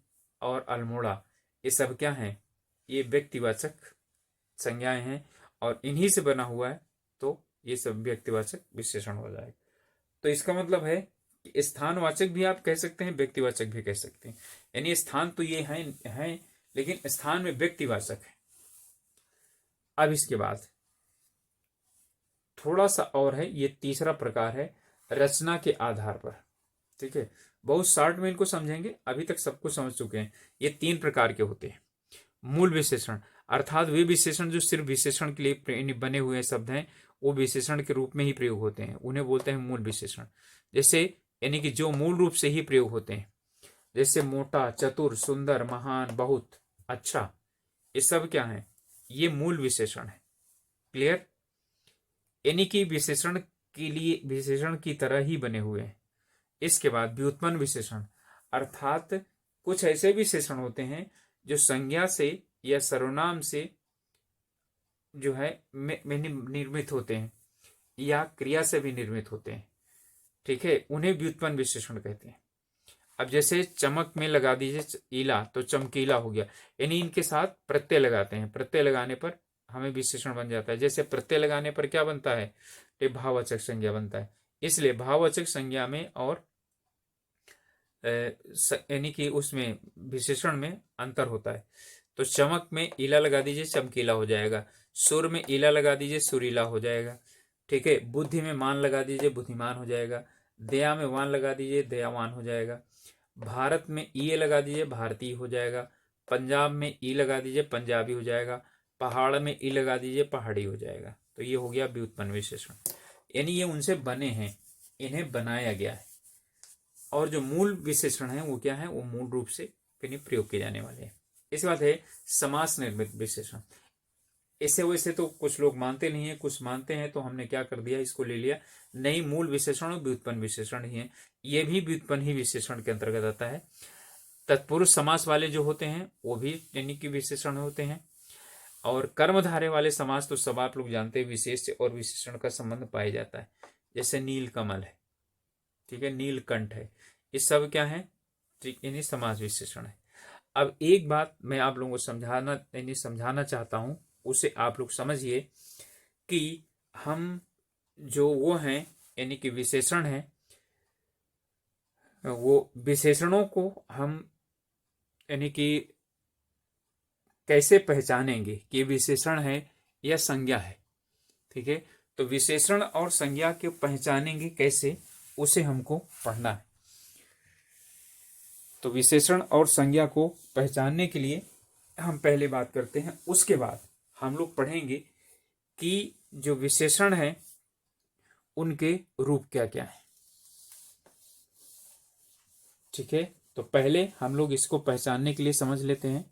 और अल्मोड़ा, ये सब क्या है, ये व्यक्तिवाचक संज्ञाएं हैं और इन्हीं से बना हुआ है, तो ये सब व्यक्तिवाचक विशेषण हो जाएगा। तो इसका मतलब है कि स्थानवाचक भी आप कह सकते हैं, व्यक्तिवाचक भी कह सकते हैं। यानी स्थान तो ये है लेकिन स्थान में व्यक्तिवाचक है। अब इसके बाद थोड़ा सा और है, ये तीसरा प्रकार है रचना के आधार पर, ठीक है। बहुत शॉर्ट में इनको समझेंगे, अभी तक सब कुछ समझ चुके हैं। ये 3 प्रकार के होते हैं। मूल विशेषण, अर्थात वे विशेषण जो सिर्फ विशेषण के लिए बने हुए शब्द हैं, वो विशेषण के रूप में ही प्रयोग होते हैं, उन्हें बोलते हैं मूल विशेषण। जैसे यानी कि जो मूल रूप से ही प्रयोग होते हैं। जैसे मोटा, चतुर, सुंदर, महान, बहुत, अच्छा, ये सब क्या है? ये मूल विशेषण है। क्लियर? यानी कि विशेषण के लिए विशेषण की तरह ही बने हुए हैं। इसके बाद व्युत्पन्न विशेषण, अर्थात कुछ ऐसे विशेषण होते हैं जो संज्ञा से या सर्वनाम से जो है निर्मित होते हैं या क्रिया से भी निर्मित होते हैं। ठीक है, उन्हें व्युत्पन्न विशेषण कहते हैं। अब जैसे चमक में लगा दीजिए ईला, तो चमकीला हो गया, यानी इनके साथ प्रत्यय लगाते हैं, प्रत्यय लगाने पर हमें विशेषण बन जाता है। जैसे प्रत्यय लगाने पर क्या बनता है? तो भाववाचक संज्ञा बनता है। इसलिए भाववाचक संज्ञा में और यानी कि उसमें विशेषण में अंतर होता है। तो चमक में ईला लगा दीजिए, चमकीला हो जाएगा। सुर में ईला लगा दीजिए, सुरीला हो जाएगा। ठीक है, बुद्धि में मान लगा दीजिए, बुद्धिमान हो जाएगा। दया में वान लगा दीजिए, दयावान हो जाएगा। भारत में ई लगा दीजिए, भारतीय हो जाएगा। पंजाब में ई लगा दीजिए, पंजाबी हो जाएगा। पहाड़ में ई लगा दीजिए, पहाड़ी हो जाएगा। तो ये हो गया व्युत्पन्न विशेषण, यानी ये उनसे बने हैं, इन्हें बनाया गया है। और जो मूल विशेषण है वो क्या है? वो मूल रूप से प्रयोग किए जाने वाले हैं। इस बात है समास निर्मित विशेषण। ऐसे वैसे तो कुछ लोग मानते नहीं है, कुछ मानते हैं, तो हमने क्या कर दिया, इसको ले लिया। नहीं, मूल विशेषण व्युत्पन्न विशेषण ही है। ये भी व्युत्पन्न ही विशेषण के अंतर्गत आता है। तत्पुरुष समास वाले जो होते हैं वो भी यानी कि विशेषण होते हैं। और कर्मधारय वाले समास तो सब आप लोग जानते हैं, विशेष और विशेषण का संबंध पाया जाता है। जैसे नील कमल है, ठीक है, नीलकंठ है, ये सब क्या है? यानी समास विशेषण है। अब एक बात मैं आप लोगों को समझाना चाहता हूं, उसे आप लोग समझिए कि हम जो वो हैं यानी कि विशेषण है, वो विशेषणों को हम यानी कि कैसे पहचानेंगे कि विशेषण है या संज्ञा है। ठीक है, तो विशेषण और संज्ञा के पहचानेंगे कैसे, उसे हमको पढ़ना है। तो विशेषण और संज्ञा को पहचानने के लिए हम पहले बात करते हैं, उसके बाद हम लोग पढ़ेंगे कि जो विशेषण है उनके रूप क्या क्या है। ठीक है, तो पहले हम लोग इसको पहचानने के लिए समझ लेते हैं।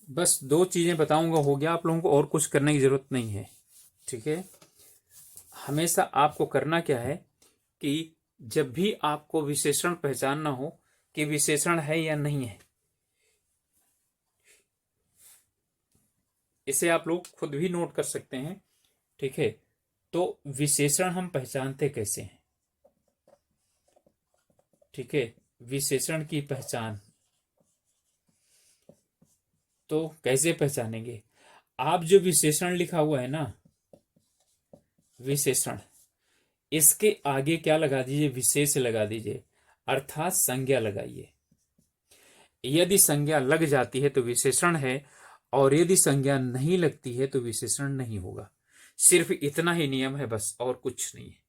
बस दो चीजें बताऊंगा, हो गया। आप लोगों को और कुछ करने की जरूरत नहीं है। ठीक है, हमेशा आपको करना क्या है कि जब भी आपको विशेषण पहचानना हो कि विशेषण है या नहीं है, इसे आप लोग खुद भी नोट कर सकते हैं। ठीक है, तो विशेषण हम पहचानते कैसे हैं? ठीक है, विशेषण की पहचान तो कैसे पहचानेंगे? आप जो विशेषण लिखा हुआ है ना, विशेषण, इसके आगे क्या लगा दीजिए? विशेष लगा दीजिए, अर्थात संज्ञा लगाइए। यदि संज्ञा लग जाती है तो विशेषण है, और यदि संज्ञा नहीं लगती है तो विशेषण नहीं होगा। सिर्फ इतना ही नियम है, बस, और कुछ नहीं है।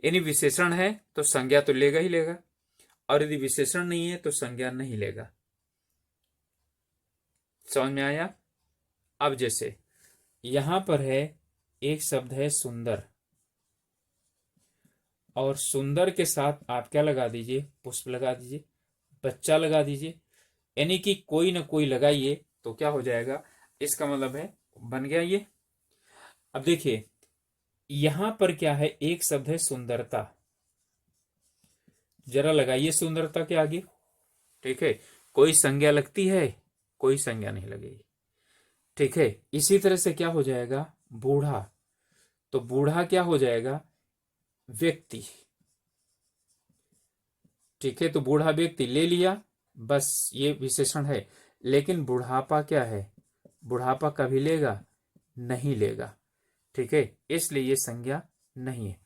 यानी विशेषण है तो संज्ञा तो लेगा ही लेगा, और यदि विशेषण नहीं है तो संज्ञा नहीं लेगा। समझ में आया? अब जैसे यहां पर है, एक शब्द है सुंदर, और सुंदर के साथ आप क्या लगा दीजिए? पुष्प लगा दीजिए, बच्चा लगा दीजिए, यानी कि कोई ना कोई लगाइए, तो क्या हो जाएगा? इसका मतलब है बन गया ये। अब देखिए यहां पर क्या है? एक शब्द है सुंदरता, जरा लगाइए सुंदरता के आगे। ठीक है, कोई संज्ञा लगती है? कोई संज्ञा नहीं लगेगी। ठीक है, इसी तरह से क्या हो जाएगा? बूढ़ा, तो बूढ़ा क्या हो जाएगा? व्यक्ति। ठीक है, तो बूढ़ा व्यक्ति ले लिया, बस ये विशेषण है। लेकिन बुढ़ापा क्या है? बुढ़ापा कभी लेगा? नहीं लेगा। ठीक है, इसलिए ये संज्ञा नहीं है।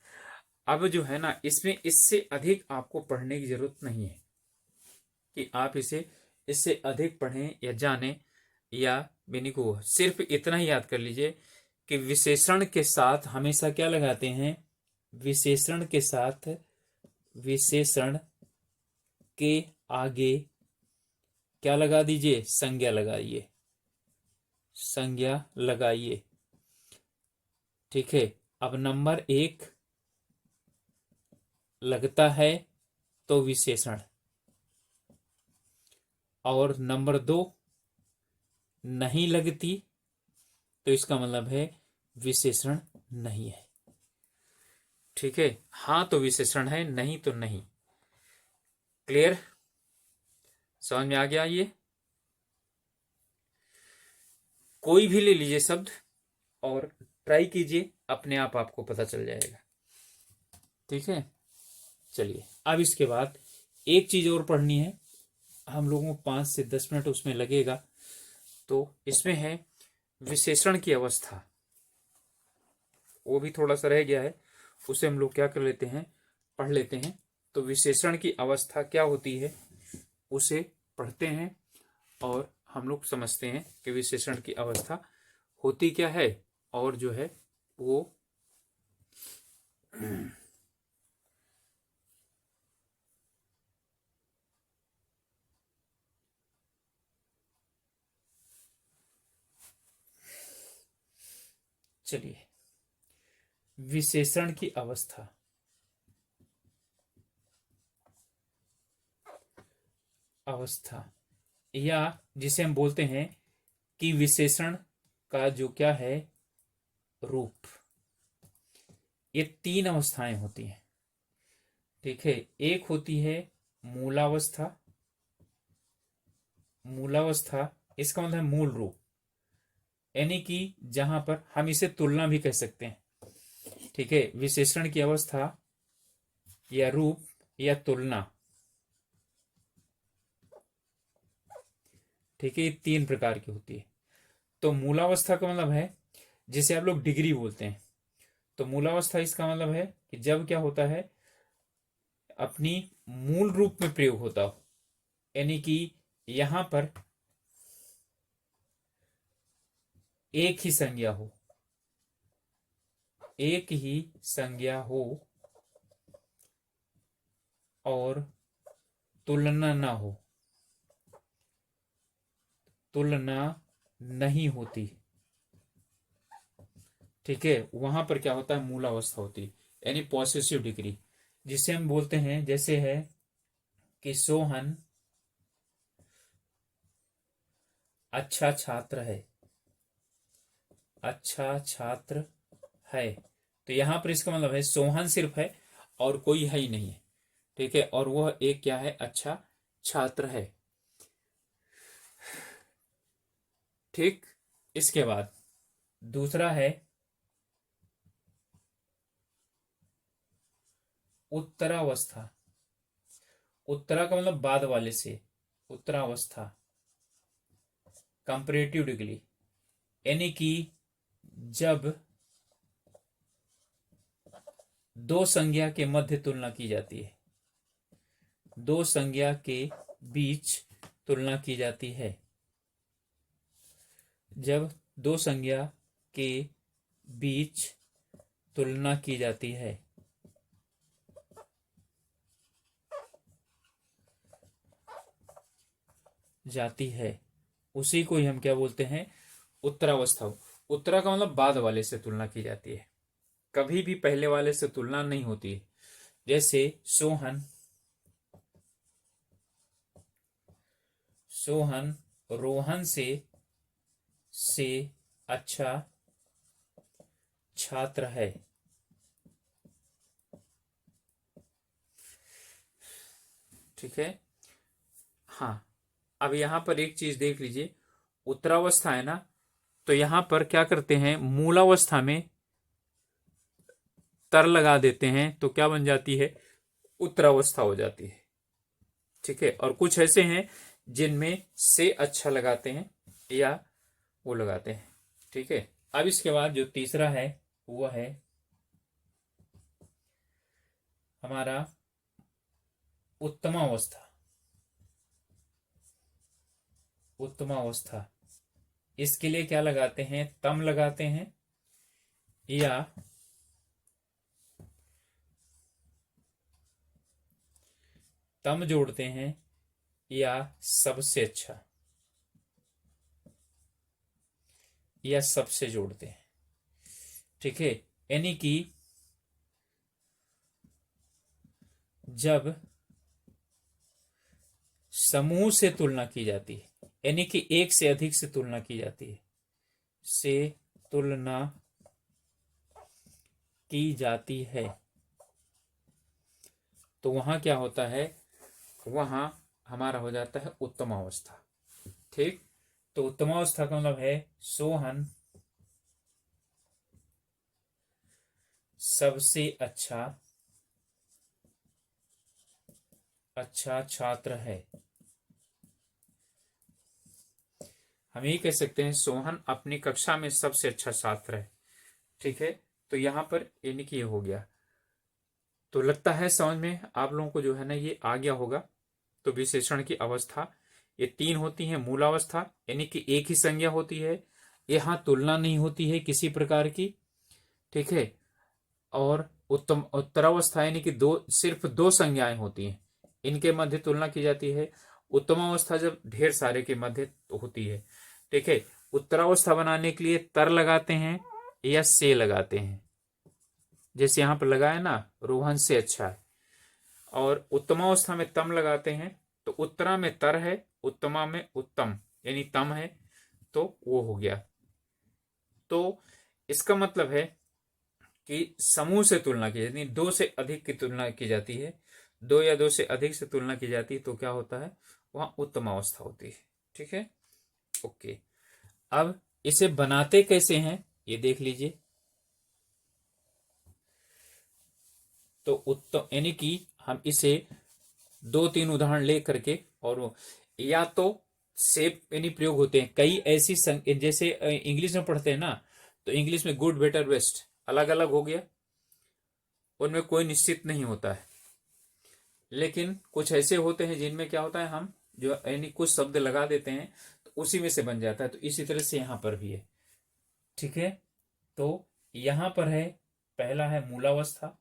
अब जो है ना, इसमें इससे अधिक आपको पढ़ने की जरूरत नहीं है कि आप इसे इससे अधिक पढ़ें या जानें या बेनी को। सिर्फ इतना ही याद कर लीजिए कि विशेषण के साथ हमेशा क्या लगाते हैं? विशेषण के साथ, विशेषण के आगे क्या लगा दीजिए, संज्ञा लगाइए, संज्ञा लगाइए। ठीक है, अब नंबर 1 लगता है तो विशेषण, और नंबर 2 नहीं लगती तो इसका मतलब है विशेषण नहीं है। ठीक है, हाँ तो विशेषण है, नहीं तो नहीं। क्लियर, समझ में आ गया? ये कोई भी ले लीजिए शब्द और ट्राई कीजिए, अपने आप आपको पता चल जाएगा। ठीक है, चलिए अब इसके बाद एक चीज और पढ़नी है, हम लोगों को 5 से 10 मिनट उसमें लगेगा। तो इसमें है विशेषण की अवस्था, वो भी थोड़ा सा रह गया है, उसे हम लोग क्या कर लेते हैं, पढ़ लेते हैं। तो विशेषण की अवस्था क्या होती है उसे पढ़ते हैं और हम लोग समझते हैं कि विशेषण की अवस्था होती क्या है, और जो है वो चलिए, विशेषण की अवस्था, अवस्था या जिसे हम बोलते हैं कि विशेषण का जो क्या है रूप, ये 3 अवस्थाएं होती हैं। ठीक है, एक होती है मूलावस्था, मूलावस्था इसका मतलब है मूल रूप, यानी कि जहां पर हम इसे तुलना भी कह सकते हैं। ठीक है, विशेषण की अवस्था या रूप या तुलना, ठीक है, ये 3 प्रकार की होती है। तो मूलावस्था का मतलब है जिसे आप लोग डिग्री बोलते हैं। तो मूलावस्था इसका मतलब है कि जब क्या होता है, अपनी मूल रूप में प्रयोग होता हो, यानी कि यहां पर एक ही संज्ञा हो, एक ही संज्ञा हो और तुलना ना हो, तुलना नहीं होती। ठीक है, वहां पर क्या होता है, मूलावस्था होती है, यानी पॉसेसिव डिग्री, जिसे हम बोलते हैं, जैसे है कि सोहन अच्छा छात्र है, अच्छा छात्र है। तो यहां पर इसका मतलब है सोहन सिर्फ है और कोई है ही नहीं है। ठीक है, और वह एक क्या है, अच्छा छात्र है। ठीक, इसके बाद दूसरा है उत्तरावस्था, उत्तरा का मतलब बाद वाले से, उत्तरावस्था कंपैरेटिव डिग्री, यानी कि जब दो संज्ञा के मध्य तुलना की जाती है, दो संज्ञा के बीच तुलना की जाती है, जब दो संज्ञा के बीच तुलना की जाती है, जाती है, उसी को ही हम क्या बोलते हैं, उत्तरावस्था। उत्तरा का मतलब बाद वाले से तुलना की जाती है, कभी भी पहले वाले से तुलना नहीं होती है। जैसे सोहन, सोहन रोहन से अच्छा छात्र है। ठीक है, हाँ, अब यहां पर एक चीज देख लीजिए, उत्तरावस्था है ना, तो यहां पर क्या करते हैं, मूलावस्था में तर लगा देते हैं तो क्या बन जाती है, उत्तरावस्था हो जाती है। ठीक है, और कुछ ऐसे हैं जिनमें से अच्छा लगाते हैं या वो लगाते हैं। ठीक है, अब इसके बाद जो तीसरा है वो है हमारा उत्तमावस्था, उत्तमावस्था, इसके लिए क्या लगाते हैं, तम लगाते हैं या तम जोड़ते हैं या सबसे अच्छा या सबसे जोड़ते हैं। ठीक है, यानी कि जब समूह से तुलना की जाती है, यानी कि एक से अधिक से तुलना की जाती है, से तुलना की जाती है, तो वहां क्या होता है, वहां हमारा हो जाता है उत्तम अवस्था। ठीक, तो उत्तम अवस्था का मतलब है सोहन सबसे अच्छा छात्र है। हम यही कह सकते हैं सोहन अपनी कक्षा में सबसे अच्छा छात्र है। ठीक है, तो यहां पर यानी कि ये हो गया। तो लगता है समझ में आप लोगों को जो है ना ये आ गया होगा। तो विशेषण की अवस्था ये तीन होती है। मूलावस्था यानी कि एक ही संज्ञा होती है, यहां तुलना नहीं होती है किसी प्रकार की। ठीक है, और उत्तम उत्तरावस्था यानी कि सिर्फ दो संज्ञाएं होती हैं, इनके मध्य तुलना की जाती है। उत्तम अवस्था जब ढेर सारे के मध्य होती है। ठीक है, उत्तरावस्था बनाने के लिए तर लगाते हैं या से लगाते हैं, जैसे यहां पर लगाया ना, रोहन से अच्छा है। और उत्तमावस्था में तम लगाते हैं, तो उत्तरा में तर है, उत्तमा में उत्तम यानी तम है, तो वो हो गया। तो इसका मतलब है कि समूह से तुलना की जाती है, दो से अधिक की तुलना की जाती है, दो या दो से अधिक से तुलना की जाती है, तो क्या होता है, वहां उत्तम अवस्था होती है। ठीक है, ओके। अब इसे बनाते कैसे हैं ये देख लीजिए। तो उत्तम यानी कि हम इसे दो तीन उदाहरण ले करके, और या तो सेप यानी प्रयोग होते हैं कई ऐसी जैसे इंग्लिश में पढ़ते हैं ना, तो इंग्लिश में गुड बेटर बेस्ट अलग अलग हो गया, उनमें कोई निश्चित नहीं होता है। लेकिन कुछ ऐसे होते हैं जिनमें क्या होता है, हम जो यानी कुछ शब्द लगा देते हैं तो उसी में से बन जाता है। तो इसी तरह से यहां पर भी है। ठीक है, तो यहां पर है, पहला है मूलावस्था,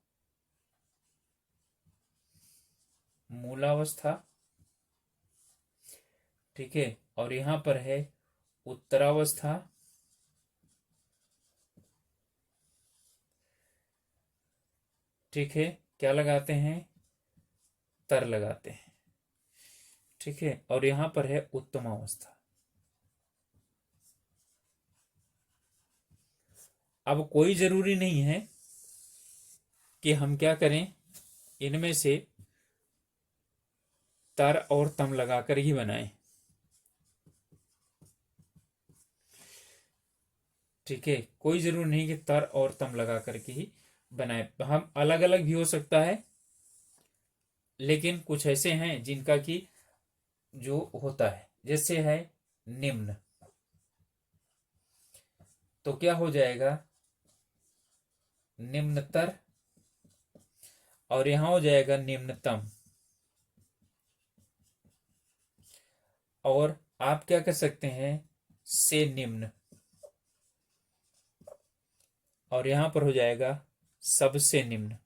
मूलावस्था। ठीक है, और यहां पर है उत्तरावस्था। ठीक है, क्या लगाते हैं, तर लगाते हैं। ठीक है, और यहां पर है उत्तम अवस्था। अब कोई जरूरी नहीं है कि हम क्या करें, इनमें से तर और तम लगाकर ही बनाएं। ठीक है, कोई जरूरी नहीं कि तर और तम लगा करके ही बनाए, हम अलग अलग भी हो सकता है। लेकिन कुछ ऐसे हैं जिनका कि जो होता है, जैसे है निम्न, तो क्या हो जाएगा, निम्नतर, और यहां हो जाएगा निम्नतम। और आप क्या कर सकते हैं, से निम्न, और यहां पर हो जाएगा सबसे निम्न,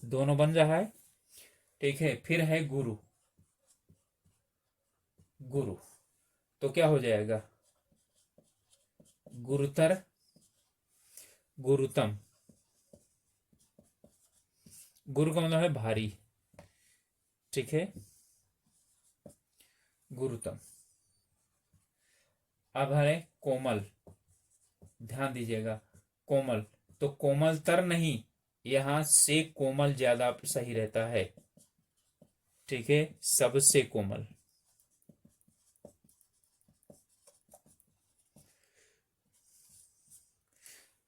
दोनों बन रहा है। ठीक है, फिर है गुरु, गुरु, तो क्या हो जाएगा, गुरुतर, गुरुतम। गुरु का मतलब है भारी। ठीक है, गुरुतम। अब है कोमल, ध्यान दीजिएगा, कोमल, तो कोमलतर नहीं, यहां से कोमल ज्यादा सही रहता है। ठीक है, सबसे कोमल।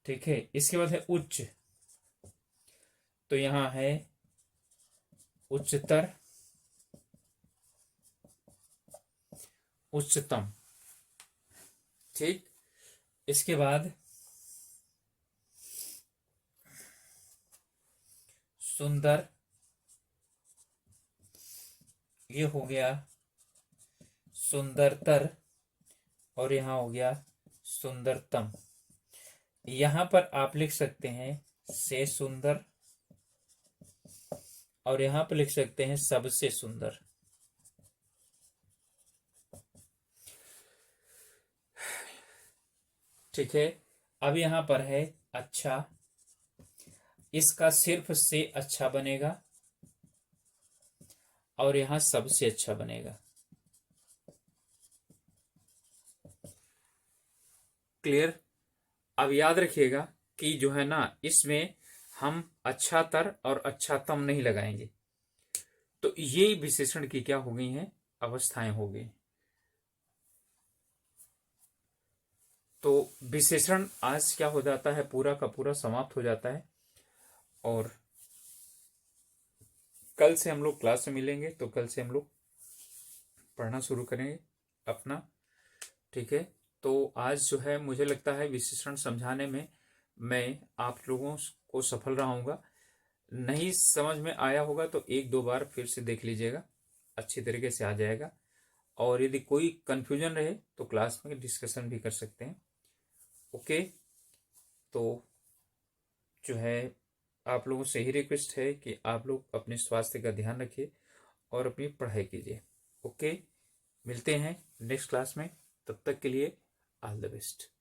ठीक है, इसके बाद है उच्च, तो यहां है उच्चतर, उच्चतम। ठीक, इसके बाद सुंदर, ये हो गया सुंदरतर, और यहां हो गया सुंदरतम। यहां पर आप लिख सकते हैं से सुंदर, और यहां पर लिख सकते हैं सबसे सुंदर। ठीक है, अब यहां पर है अच्छा, इसका सिर्फ से अच्छा बनेगा और यहां सबसे अच्छा बनेगा। क्लियर। अब याद रखिएगा कि जो है ना, इसमें हम अच्छा तर और अच्छा तम नहीं लगाएंगे। तो ये विशेषण की क्या हो गई हैं, अवस्थाएं हो गई। तो विशेषण आज क्या हो जाता है, पूरा का पूरा समाप्त हो जाता है। और कल से हम लोग क्लास में मिलेंगे, तो कल से हम लोग पढ़ना शुरू करेंगे अपना। ठीक है, तो आज जो है मुझे लगता है विशेषण समझाने में मैं आप लोगों को सफल रहूंगा। नहीं समझ में आया होगा तो एक दो बार फिर से देख लीजिएगा, अच्छी तरीके से आ जाएगा। और यदि कोई कंफ्यूजन रहे तो क्लास में डिस्कशन भी कर सकते हैं। ओके, तो जो है आप लोगों से ही रिक्वेस्ट है कि आप लोग अपने स्वास्थ्य का ध्यान रखिए और अपनी पढ़ाई कीजिए। ओके, मिलते हैं नेक्स्ट क्लास में, तब तक के लिए ऑल द बेस्ट।